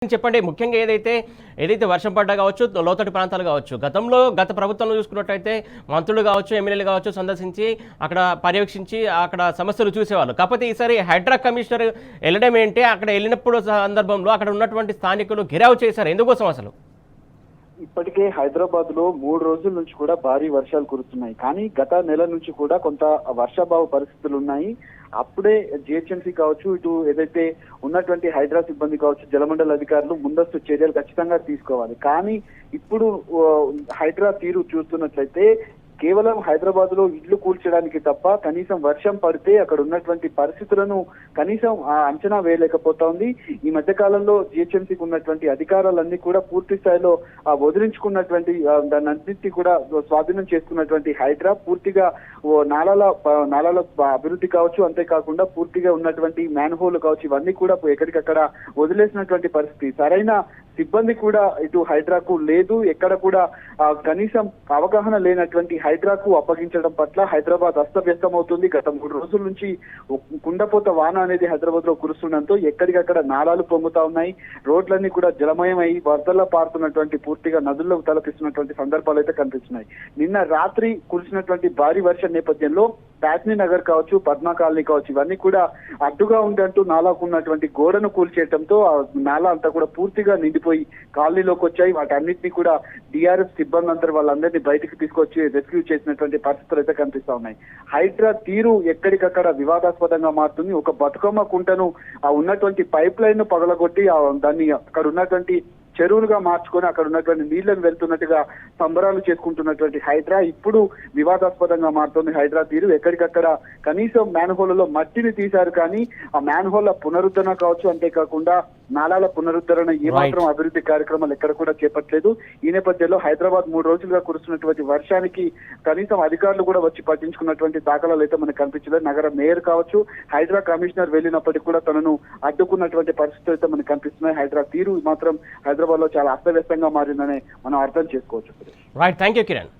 చెప్పండి. ముఖ్యంగా ఏదైతే వర్షం పడ్డా కావచ్చు, లోతట్టు ప్రాంతాలు కావచ్చు, గత ప్రభుత్వంలో చూసుకున్నట్టయితే మంత్రులు కావచ్చు, ఎమ్మెల్యేలు కావచ్చు సందర్శించి అక్కడ పర్యవేక్షించి అక్కడ సమస్యలు చూసేవాళ్ళు. కాకపోతే ఈసారి హైడ్రా కమిషనర్ వెళ్ళడం ఏంటి, అక్కడ వెళ్ళినప్పుడు సందర్భంలో అక్కడ ఉన్నటువంటి స్థానికులు ఘెరావు చేశారు. ఎందుకోసం అసలు? ఇప్పటికే హైదరాబాద్ లో 3 రోజుల నుంచి కూడా భారీ వర్షాలు కురుస్తున్నాయి. కానీ గత నెల నుంచి కూడా కొంత వర్షాభావ పరిస్థితులు ఉన్నాయి. అప్పుడే జిహెచ్ఎంసీ కావచ్చు, ఇటు ఏదైతే ఉన్నటువంటి హైడ్రా సిబ్బంది కావచ్చు, జలమండలి అధికారులు ముందస్తు చర్యలు ఖచ్చితంగా తీసుకోవాలి. కానీ ఇప్పుడు హైడ్రా తీరు చూస్తున్నట్లయితే కేవలం హైదరాబాద్ లో ఇళ్లు కూల్చడానికి తప్ప కనీసం వర్షం పడితే అక్కడ ఉన్నటువంటి పరిస్థితులను కనీసం అంచనా వేయలేకపోతా ఉంది. ఈ మధ్య కాలంలో జిహెచ్ఎంసీకి ఉన్నటువంటి అధికారాలన్నీ కూడా పూర్తి స్థాయిలో వదిలించుకున్నటువంటి దాన్ని అన్నింటినీ కూడా స్వాధీనం చేసుకున్నటువంటి హైడ్రా పూర్తిగా నాలాల అభివృద్ధి కావచ్చు, అంతేకాకుండా పూర్తిగా ఉన్నటువంటి మ్యాన్ హోల్ కావచ్చు, ఇవన్నీ కూడా ఎక్కడికక్కడ వదిలేసినటువంటి పరిస్థితి. సరైన సిబ్బంది కూడా ఇటు హైడ్రాకు లేదు. ఎక్కడ కూడా కనీసం అవగాహన లేనటువంటి హైడ్రాకు అప్పగించడం పట్ల హైదరాబాద్ అస్తవ్యస్తం అవుతుంది. గత 3 రోజుల నుంచి కుండపోత వాన అనేది హైదరాబాద్ లో కురుస్తుండటంతో ఎక్కడికక్కడ నాలాలు పొంగుతా ఉన్నాయి. రోడ్లన్నీ కూడా జలమయమై వరదల్లో పారుతున్నటువంటి పూర్తిగా నదుల్లో తలపిస్తున్నటువంటి సందర్భాలు అయితే కనిపిస్తున్నాయి. నిన్న రాత్రి కురిసినటువంటి భారీ వర్షం నేపథ్యంలో ప్యాట్నీ నగర్ కావచ్చు, పద్మా కాలనీ కావచ్చు, ఇవన్నీ కూడా అడ్డుగా ఉందంటూ నాలాకు ఉన్నటువంటి గోడను కూల్చేయడంతో ఆ నాలా అంతా కూడా పూర్తిగా నిండిపోయి కాలనీలోకి వచ్చాయి. వాటన్నిటిని కూడా డిఆర్ఎఫ్ సిబ్బంది అందరూ వాళ్ళందరినీ బయటకు తీసుకొచ్చి రెస్క్యూ చేసినటువంటి పరిస్థితులు అయితే కనిపిస్తా ఉన్నాయి. హైడ్రా తీరు ఎక్కడికక్కడ వివాదాస్పదంగా మారుతుంది. ఒక బతుకమ్మ కుంటను ఉన్నటువంటి పైప్ లైన్ ను పగలగొట్టి దాన్ని అక్కడ ఉన్నటువంటి చెరువులుగా మార్చుకొని అక్కడ ఉన్నటువంటి నీళ్లను వెళ్తున్నట్టుగా సంబరాలు చేసుకుంటున్నటువంటి హైడ్రా ఇప్పుడు వివాదాస్పదంగా మారుతుంది. హైడ్రా తీరు ఎక్కడికక్కడ కనీసం మ్యాన్ హోల్లో మట్టిని తీశారు, కానీ ఆ మ్యాన్ హోల్ల పునరుద్ధరణ కావచ్చు, అంతేకాకుండా నాలాల పునరుద్ధరణ ఏమాత్రం అభివృద్ధి కార్యక్రమాలు ఎక్కడ కూడా చేపట్టలేదు. ఈ నేపథ్యంలో హైదరాబాద్ 3 రోజులుగా కురుస్తున్నటువంటి వర్షానికి కనీసం అధికారులు కూడా వచ్చి పట్టించుకున్నటువంటి దాఖలాలు అయితే మనకు కనిపించలేదు. నగర మేయర్ కావచ్చు, హైడ్రా కమిషనర్ వెళ్ళినప్పటికీ కూడా తనను అడ్డుకున్నటువంటి పరిస్థితులు అయితే మనకు కనిపిస్తున్నాయి. హైడ్రా తీరు మాత్రం హైదరాబాద్ లో చాలా అస్తవ్యస్తంగా మారిందని మనం అర్థం చేసుకోవచ్చు. Right, thank you Kiran.